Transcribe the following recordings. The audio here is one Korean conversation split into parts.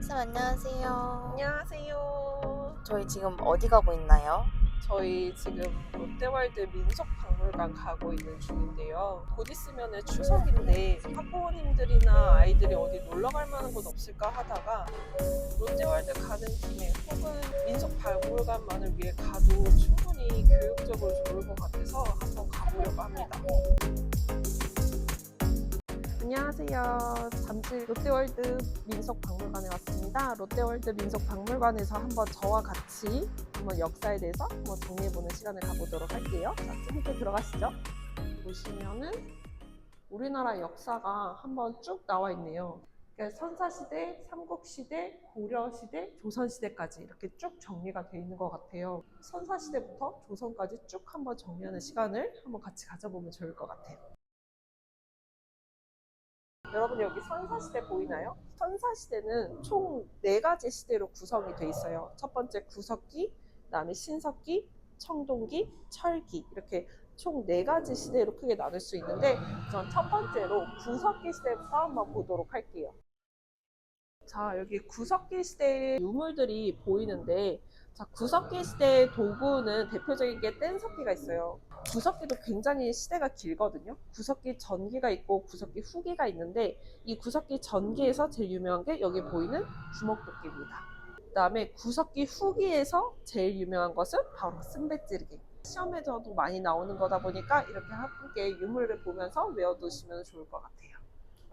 선생님 안녕하세요. 안녕하세요. 저희 지금 어디 가고 있나요? 저희 지금 롯데월드 민속박물관 가고 있는 중인데요. 곧 있으면 추석인데 학부모님들이나 아이들이 어디 놀러 갈 만한 곳 없을까 하다가 롯데월드 가는 김에 혹은 민속박물관만을 위해 가도 충분히 교육적으로 좋을 것 같아서 한번 가보려고 합니다. 안녕하세요. 잠실 롯데월드 민속박물관에 왔습니다. 롯데월드 민속박물관에서 한번 저와 같이 한번 역사에 대해서 한번 정리해보는 시간을 가보도록 할게요. 자, 지금부터 들어가시죠. 보시면은 우리나라 역사가 한번 쭉 나와 있네요. 그러니까 선사시대, 삼국시대, 고려시대, 조선시대까지 이렇게 쭉 정리가 되어 있는 것 같아요. 선사시대부터 조선까지 쭉 한번 정리하는 시간을 한번 같이 가져보면 좋을 것 같아요. 여러분 여기 선사시대 보이나요? 선사시대는 총 4가지 시대로 구성이 돼 있어요. 첫 번째 구석기, 그다음에 신석기, 청동기, 철기 이렇게 총 4가지 시대로 크게 나눌 수 있는데 우선 첫 번째로 구석기 시대부터 한번 보도록 할게요. 자, 여기 구석기 시대의 유물들이 보이는데 자, 구석기 시대의 도구는 대표적인 게 뗀석기가 있어요. 구석기도 굉장히 시대가 길거든요. 구석기 전기가 있고 구석기 후기가 있는데 이 구석기 전기에서 제일 유명한 게 여기 보이는 주먹도끼입니다. 그 다음에 구석기 후기에서 제일 유명한 것은 바로 쓴배찌르기. 시험에서도 많이 나오는 거다 보니까 이렇게 함께 유물을 보면서 외워두시면 좋을 것 같아요.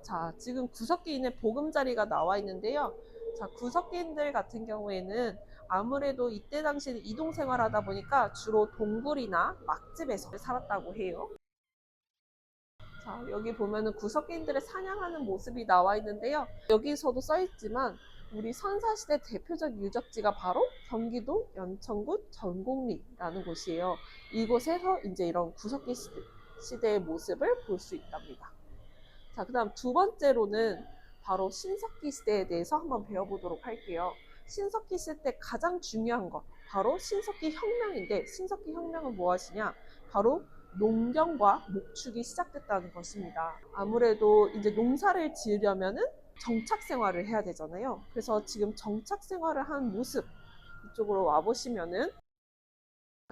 자, 지금 구석기인의 보금자리가 나와 있는데요. 자, 구석기인들 같은 경우에는 아무래도 이때 당시는 이동 생활하다 보니까 주로 동굴이나 막집에서 살았다고 해요. 자, 여기 보면은 구석기인들의 사냥하는 모습이 나와 있는데요. 여기서도 써 있지만 우리 선사시대 대표적 유적지가 바로 경기도 연천군 전곡리라는 곳이에요. 이곳에서 이제 이런 구석기 시대의 모습을 볼 수 있답니다. 자, 그 다음 두 번째로는 바로 신석기 시대에 대해서 한번 배워보도록 할게요. 신석기 시대 때 가장 중요한 것, 바로 신석기 혁명인데, 신석기 혁명은 무엇이냐? 바로 농경과 목축이 시작됐다는 것입니다. 아무래도 이제 농사를 지으려면은 정착 생활을 해야 되잖아요. 그래서 지금 정착 생활을 한 모습, 이쪽으로 와보시면은,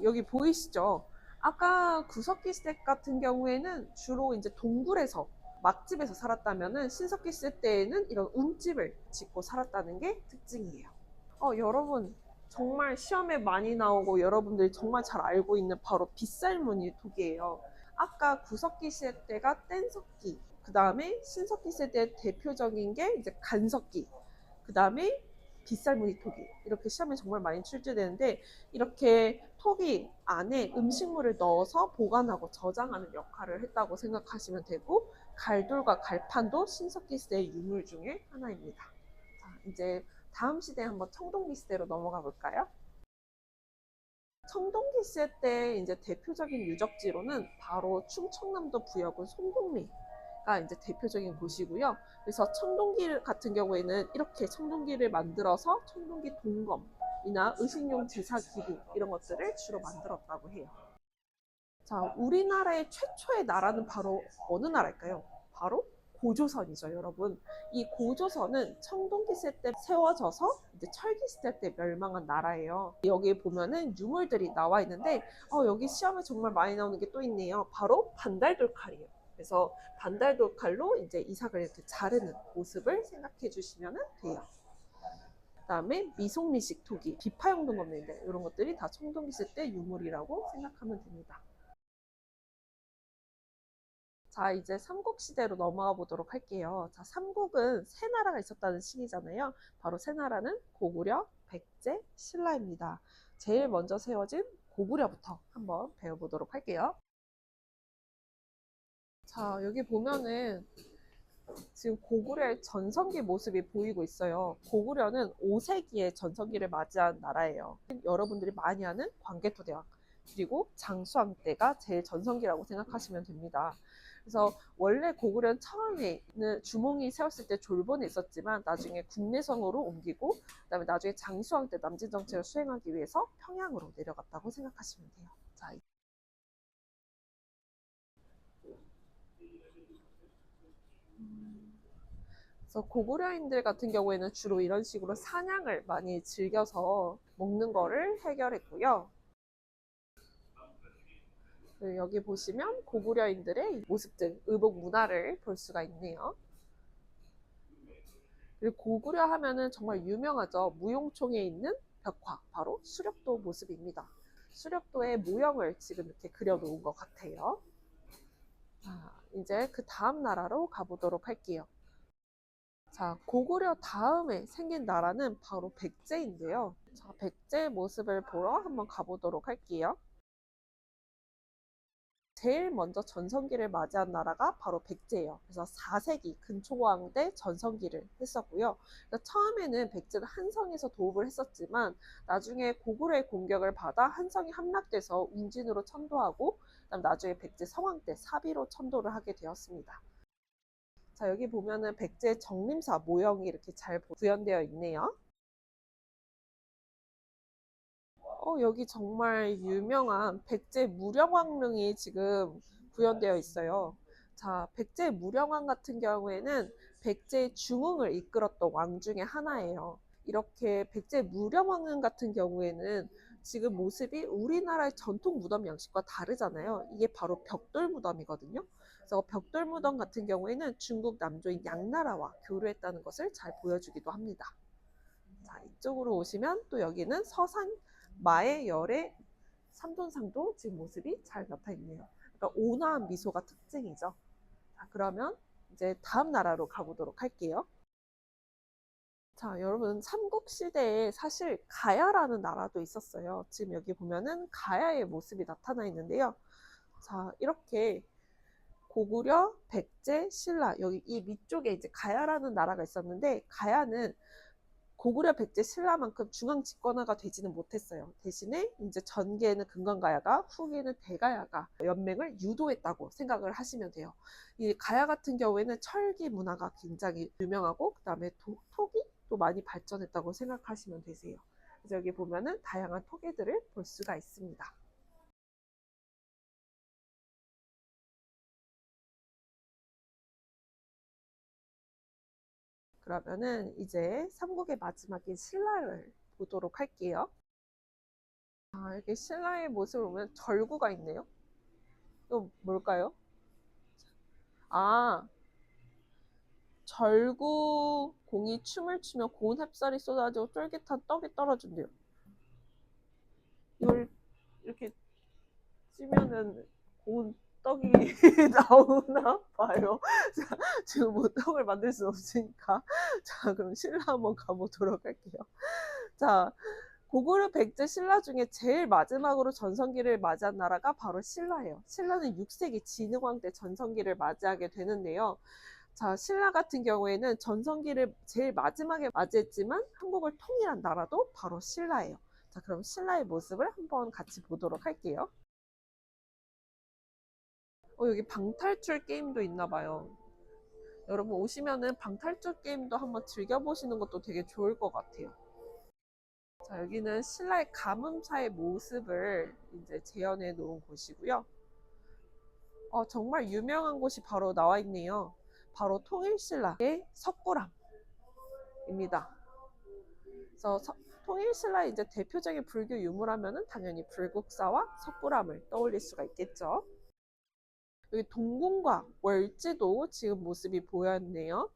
여기 보이시죠? 아까 구석기 시대 같은 경우에는 주로 이제 동굴에서 막집에서 살았다면은 신석기 시대 때에는 이런 움집을 짓고 살았다는 게 특징이에요. 여러분 정말 시험에 많이 나오고 여러분들이 정말 잘 알고 있는 바로 빗살무늬 독이에요. 아까 구석기 시대 때가 뗀석기, 그 다음에 신석기 시대 때 대표적인 게 이제 간석기, 그 다음에 빗살무늬 토기 이렇게 시험에 정말 많이 출제되는데 이렇게 토기 안에 음식물을 넣어서 보관하고 저장하는 역할을 했다고 생각하시면 되고 갈돌과 갈판도 신석기 시대의 유물 중에 하나입니다. 자, 이제 다음 시대 한번 청동기 시대로 넘어가 볼까요? 청동기 시대 때 이제 대표적인 유적지로는 바로 충청남도 부여군 송곡리가 이제 대표적인 곳이고요. 그래서 청동기 같은 경우에는 이렇게 청동기를 만들어서 청동기 동검이나 의식용 제사 기구 이런 것들을 주로 만들었다고 해요. 자, 우리나라의 최초의 나라는 바로 어느 나라일까요? 바로 고조선이죠, 여러분. 이 고조선은 청동기 시대 때 세워져서 이제 철기 시대 때 멸망한 나라예요. 여기 보면은 유물들이 나와 있는데 여기 시험에 정말 많이 나오는 게 또 있네요. 바로 반달돌 칼이에요. 그래서 반달돌 칼로 이제 이삭을 이렇게 자르는 모습을 생각해 주시면 돼요. 그다음에 미송미식 토기, 비파용 동검인데 이런 것들이 다 청동기 시대 때 유물이라고 생각하면 됩니다. 자, 이제 삼국시대로 넘어가 보도록 할게요. 자, 삼국은 세 나라가 있었다는 시기잖아요. 바로 세 나라는 고구려, 백제, 신라입니다. 제일 먼저 세워진 고구려부터 한번 배워보도록 할게요. 자, 여기 보면은 지금 고구려의 전성기 모습이 보이고 있어요. 고구려는 5세기의 전성기를 맞이한 나라예요. 여러분들이 많이 아는 광개토대왕 그리고 장수왕 때가 제일 전성기라고 생각하시면 됩니다. 그래서 원래 고구려는 처음에는 주몽이 세웠을 때 졸본에 있었지만 나중에 국내성으로 옮기고 그다음에 나중에 장수왕 때 남진 정책을 수행하기 위해서 평양으로 내려갔다고 생각하시면 돼요. 자, 그래서 고구려인들 같은 경우에는 주로 이런 식으로 사냥을 많이 즐겨서 먹는 거를 해결했고요. 여기 보시면 고구려인들의 모습들, 의복 문화를 볼 수가 있네요. 그리고 고구려 하면은 정말 유명하죠. 무용총에 있는 벽화, 바로 수렵도 모습입니다. 수렵도의 모형을 지금 이렇게 그려놓은 것 같아요. 자, 이제 그 다음 나라로 가보도록 할게요. 자, 고구려 다음에 생긴 나라는 바로 백제인데요. 자, 백제의 모습을 보러 한번 가보도록 할게요. 제일 먼저 전성기를 맞이한 나라가 바로 백제예요. 그래서 4세기 근초고왕 때 전성기를 했었고요. 그러니까 처음에는 백제는 한성에서 도읍을 했었지만 나중에 고구려의 공격을 받아 한성이 함락돼서 웅진으로 천도하고 그다음 나중에 백제 성왕 때 사비로 천도를 하게 되었습니다. 자, 여기 보면은 백제 정림사 모형이 이렇게 잘 구현되어 있네요. 여기 정말 유명한 백제 무령왕릉이 지금 구현되어 있어요. 자, 백제 무령왕 같은 경우에는 백제 중흥을 이끌었던 왕 중에 하나예요. 이렇게 백제 무령왕릉 같은 경우에는 지금 모습이 우리나라의 전통 무덤 양식과 다르잖아요. 이게 바로 벽돌 무덤이거든요. 그래서 벽돌 무덤 같은 경우에는 중국 남조인 양나라와 교류했다는 것을 잘 보여주기도 합니다. 자, 이쪽으로 오시면 또 여기는 서산 마의 열의 삼돈상도 지금 모습이 잘 나타나 있네요. 그러니까 온화한 미소가 특징이죠. 자, 그러면 이제 다음 나라로 가보도록 할게요. 자, 여러분 삼국시대에 사실 가야라는 나라도 있었어요. 지금 여기 보면은 가야의 모습이 나타나 있는데요. 자, 이렇게 고구려, 백제, 신라 여기 이 밑쪽에 이제 가야라는 나라가 있었는데 가야는 고구려, 백제, 신라만큼 중앙 집권화가 되지는 못했어요. 대신에 이제 전기에는 금강가야가, 후기에는 대가야가 연맹을 유도했다고 생각을 하시면 돼요. 이 가야 같은 경우에는 철기 문화가 굉장히 유명하고 그다음에 토기 또 많이 발전했다고 생각하시면 되세요. 그래서 여기 보면은 다양한 토기들을 볼 수가 있습니다. 그러면은 이제 삼국의 마지막인 신라를 보도록 할게요. 아, 이렇게 신라의 모습을 보면 절구가 있네요. 또 뭘까요? 아, 절구 공이 춤을 추며 고운 햅쌀이 쏟아지고 쫄깃한 떡이 떨어진대요. 이걸 이렇게 찌면은 고운 떡이 나오나 봐요. 자, 지금 뭐 떡을 만들 수 없으니까. 자, 그럼 신라 한번 가보도록 할게요. 자, 고구려 백제 신라 중에 제일 마지막으로 전성기를 맞이한 나라가 바로 신라예요. 신라는 6세기 진흥왕 때 전성기를 맞이하게 되는데요. 자, 신라 같은 경우에는 전성기를 제일 마지막에 맞이했지만 한국을 통일한 나라도 바로 신라예요. 자, 그럼 신라의 모습을 한번 같이 보도록 할게요. 여기 방탈출 게임도 있나 봐요. 여러분 오시면은 방탈출 게임도 한번 즐겨보시는 것도 되게 좋을 것 같아요. 자, 여기는 신라의 가문사의 모습을 이제 재현해 놓은 곳이고요. 정말 유명한 곳이 바로 나와 있네요. 바로 통일신라의 석굴암입니다. 그래서 통일신라의 이제 대표적인 불교 유물하면은 당연히 불국사와 석굴암을 떠올릴 수가 있겠죠. 여기 동궁과 월지도 지금 모습이 보였네요.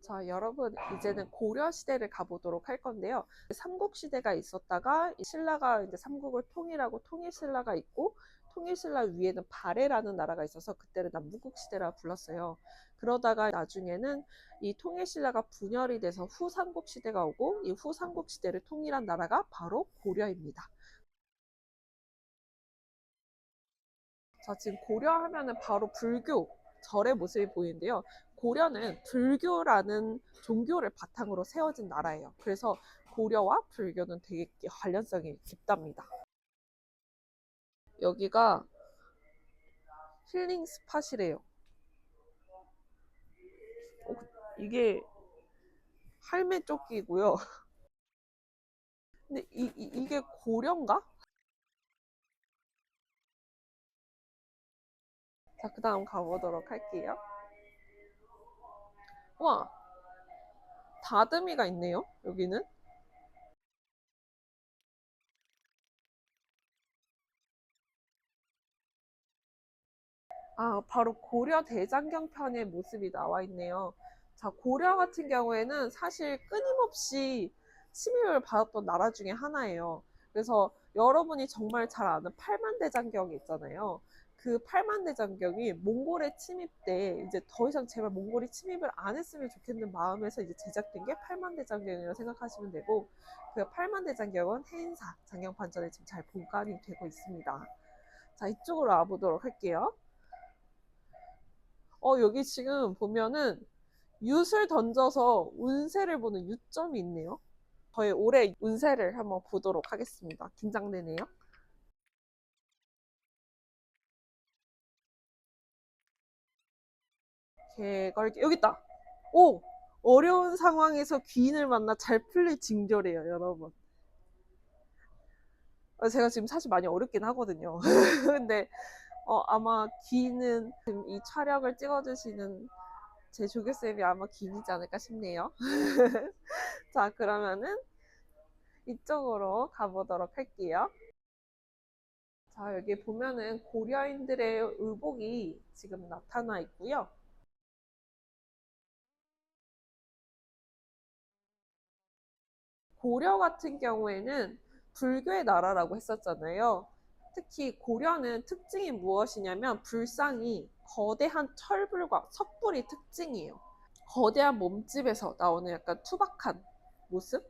자, 여러분 이제는 고려 시대를 가보도록 할 건데요. 삼국 시대가 있었다가 신라가 이제 삼국을 통일하고 통일신라가 있고 통일신라 위에는 발해라는 나라가 있어서 그때를 남북국 시대라 불렀어요. 그러다가 나중에는 이 통일신라가 분열이 돼서 후삼국 시대가 오고 이 후삼국 시대를 통일한 나라가 바로 고려입니다. 자, 지금 고려하면은 바로 불교 절의 모습이 보이는데요. 고려는 불교라는 종교를 바탕으로 세워진 나라예요. 그래서 고려와 불교는 되게 관련성이 깊답니다. 여기가 힐링 스팟이래요. 이게 할매 조끼고요. 근데 이게 고려인가? 자, 그 다음 가보도록 할게요. 와, 다듬이가 있네요, 여기는. 아, 바로 고려 대장경 편의 모습이 나와 있네요. 자, 고려 같은 경우에는 사실 끊임없이 침입을 받았던 나라 중에 하나예요. 그래서 여러분이 정말 잘 아는 팔만대장경이 있잖아요. 그 팔만대장경이 몽골의 침입 때 이제 더 이상 제발 몽골이 침입을 안 했으면 좋겠는 마음에서 이제 제작된 게 팔만대장경이라고 생각하시면 되고, 그 팔만대장경은 해인사 장경판전에 지금 잘 보관이 되고 있습니다. 자, 이쪽으로 와보도록 할게요. 여기 지금 보면은 윷을 던져서 운세를 보는 유점이 있네요. 저희 올해 운세를 한번 보도록 하겠습니다. 긴장되네요. 개걸기 여기 있다. 오! 어려운 상황에서 귀인을 만나 잘 풀릴 징조래요, 여러분. 제가 지금 사실 많이 어렵긴 하거든요. 근데 아마 귀인은 지금 이 촬영을 찍어주시는 제 조교쌤이 아마 귀인이지 않을까 싶네요. 자, 그러면은 이쪽으로 가보도록 할게요. 자, 여기 보면은 고려인들의 의복이 지금 나타나 있고요. 고려 같은 경우에는 불교의 나라라고 했었잖아요. 특히 고려는 특징이 무엇이냐면 불상이 거대한 철불과 석불이 특징이에요. 거대한 몸집에서 나오는 약간 투박한 모습?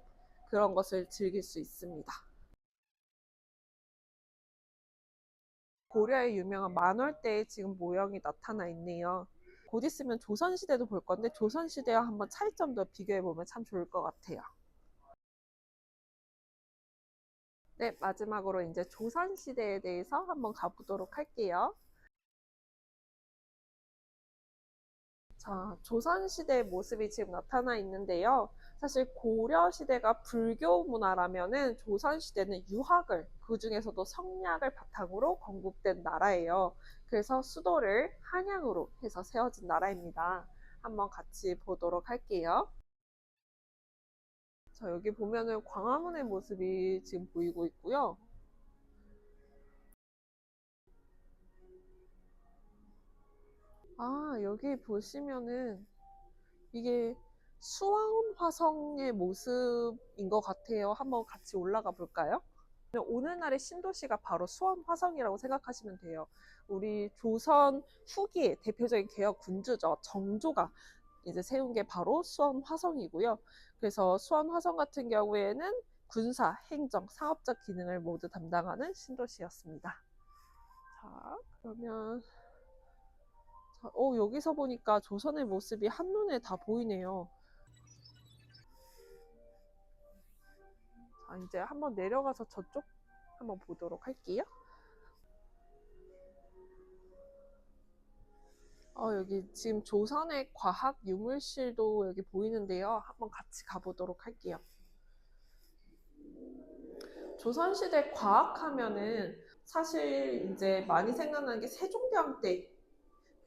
그런 것을 즐길 수 있습니다. 고려의 유명한 만월대에 지금 모형이 나타나 있네요. 곧 있으면 조선시대도 볼 건데 조선시대와 한번 차이점도 비교해보면 참 좋을 것 같아요. 네, 마지막으로 이제 조선시대에 대해서 한번 가보도록 할게요. 자, 조선시대의 모습이 지금 나타나 있는데요. 사실 고려시대가 불교 문화라면은 조선시대는 유학을, 그 중에서도 성리학을 바탕으로 건국된 나라예요. 그래서 수도를 한양으로 해서 세워진 나라입니다. 한번 같이 보도록 할게요. 자, 여기 보면은 광화문의 모습이 지금 보이고 있고요. 아, 여기 보시면은 이게 수원 화성의 모습인 것 같아요. 한번 같이 올라가 볼까요? 오늘날의 신도시가 바로 수원 화성이라고 생각하시면 돼요. 우리 조선 후기의 대표적인 개혁 군주죠. 정조가 이제 세운 게 바로 수원 화성이고요. 그래서 수원 화성 같은 경우에는 군사, 행정, 상업적 기능을 모두 담당하는 신도시였습니다. 자, 그러면 여기서 보니까 조선의 모습이 한눈에 다 보이네요. 자, 이제 한번 내려가서 저쪽 한번 보도록 할게요. 여기 지금 조선의 과학 유물실도 여기 보이는데요. 한번 같이 가보도록 할게요. 조선시대 과학하면은 사실 이제 많이 생각나는 게 세종대왕 때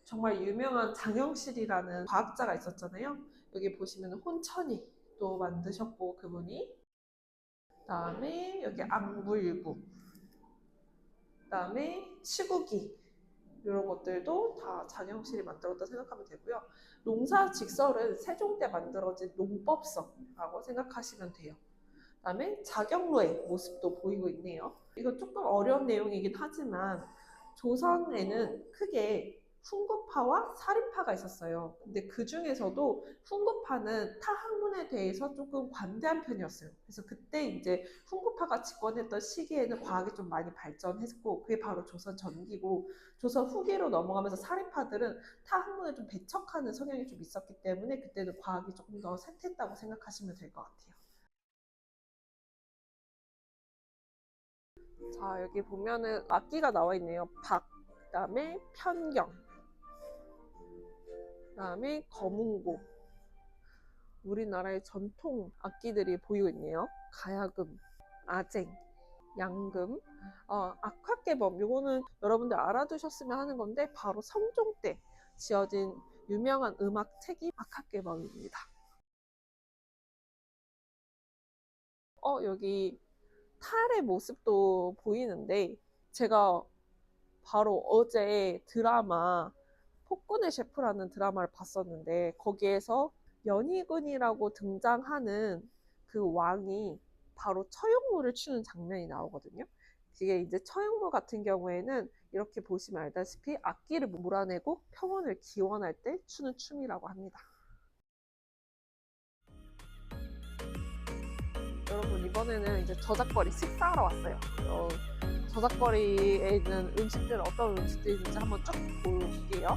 정말 유명한 장영실이라는 과학자가 있었잖아요. 여기 보시면 혼천이 또 만드셨고 그분이 그다음에 여기 앙불구 그다음에 치국이 이런 것들도 다 장영실이 만들었다 생각하면 되고요. 농사직설은 세종 때 만들어진 농법서라고 생각하시면 돼요. 그다음에 자경로의 모습도 보이고 있네요. 이거 조금 어려운 내용이긴 하지만 조선에는 크게 훈구파와 사립파가 있었어요. 근데 그 중에서도 훈구파는 타 학문에 대해서 조금 관대한 편이었어요. 그래서 그때 이제 훈구파가 집권했던 시기에는 과학이 좀 많이 발전했고 그게 바로 조선 전기고 조선 후기로 넘어가면서 사립파들은 타 학문을 좀 배척하는 성향이 좀 있었기 때문에 그때는 과학이 조금 더 쇠퇴했다고 생각하시면 될 것 같아요. 자, 여기 보면은 악기가 나와 있네요. 박, 그다음에 편경, 그다음에 거문고. 우리나라의 전통 악기들이 보이고 있네요. 가야금. 아쟁, 양금, 악화깨범. 요거는 여러분들 알아두셨으면 하는 건데 바로 성종 때 지어진 유명한 음악책이 악화깨범입니다. 여기 탈의 모습도 보이는데 제가 바로 어제 드라마 폭군의 셰프라는 드라마를 봤었는데 거기에서 연희군이라고 등장하는 그 왕이 바로 처용무를 추는 장면이 나오거든요. 그게 이제 처용무 같은 경우에는 이렇게 보시면 알다시피 악기를 몰아내고 평온을 기원할 때 추는 춤이라고 합니다. 여러분 이번에는 이제 저작거리 식사하러 왔어요. 저작거리에 있는 음식들 어떤 음식들이 있는지 한번 쭉 볼게요.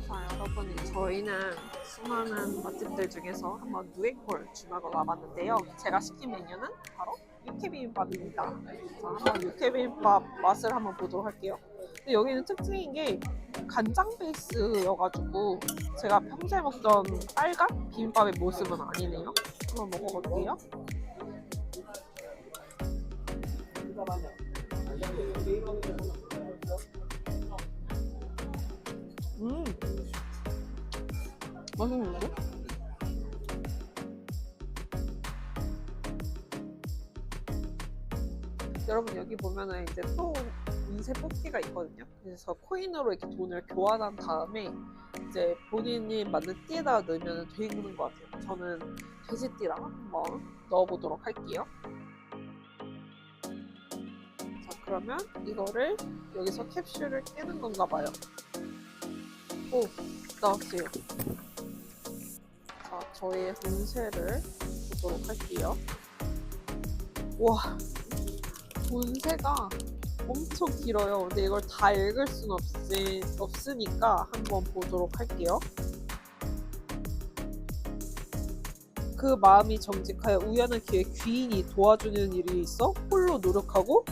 자 여러분 저희는 수많은 맛집들 중에서 한번 누에콜 주막을 와봤는데요. 제가 시킨 메뉴는 바로 육회비빔밥입니다. 자 한번 육회비빔밥 맛을 한번 보도록 할게요. 근데 여기는 특징인 게 간장 베이스여가지고 제가 평소에 먹던 빨간 비빔밥의 모습은 아니네요. 한번 먹어볼게요. 맛있는데? 여러분 여기 보면은 이제 또 인쇄 뽑기가 있거든요. 그래서 코인으로 이렇게 돈을 교환한 다음에 이제 본인이 맞는 띠에다가 넣으면 되는 것 같아요. 저는 돼지띠랑 한번 넣어보도록 할게요. 자 그러면 이거를 여기서 캡슐을 깨는 건가 봐요. 오 나왔어요. 자 저의 운세를 보도록 할게요. 와 운세가 엄청 길어요. 근데 이걸 다 읽을 순 없으니까 한번 보도록 할게요. 그 마음이 정직하여 우연한 기회에 귀인이 도와주는 일이 있어 홀로 노력하고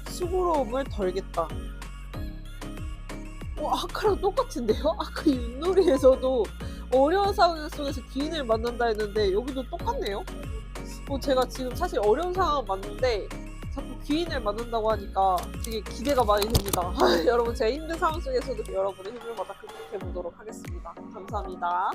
수고로움을 덜겠다. 아까랑 똑같은데요? 아까 윷놀이에서도 어려운 상황 속에서 귀인을 만난다 했는데 여기도 똑같네요. 제가 지금 사실 어려운 상황 맞는데 자꾸 귀인을 만난다고 하니까 되게 기대가 많이 됩니다. 여러분 제가 힘든 상황 속에서도 여러분의 힘을 받아 극복해 보도록 하겠습니다. 감사합니다.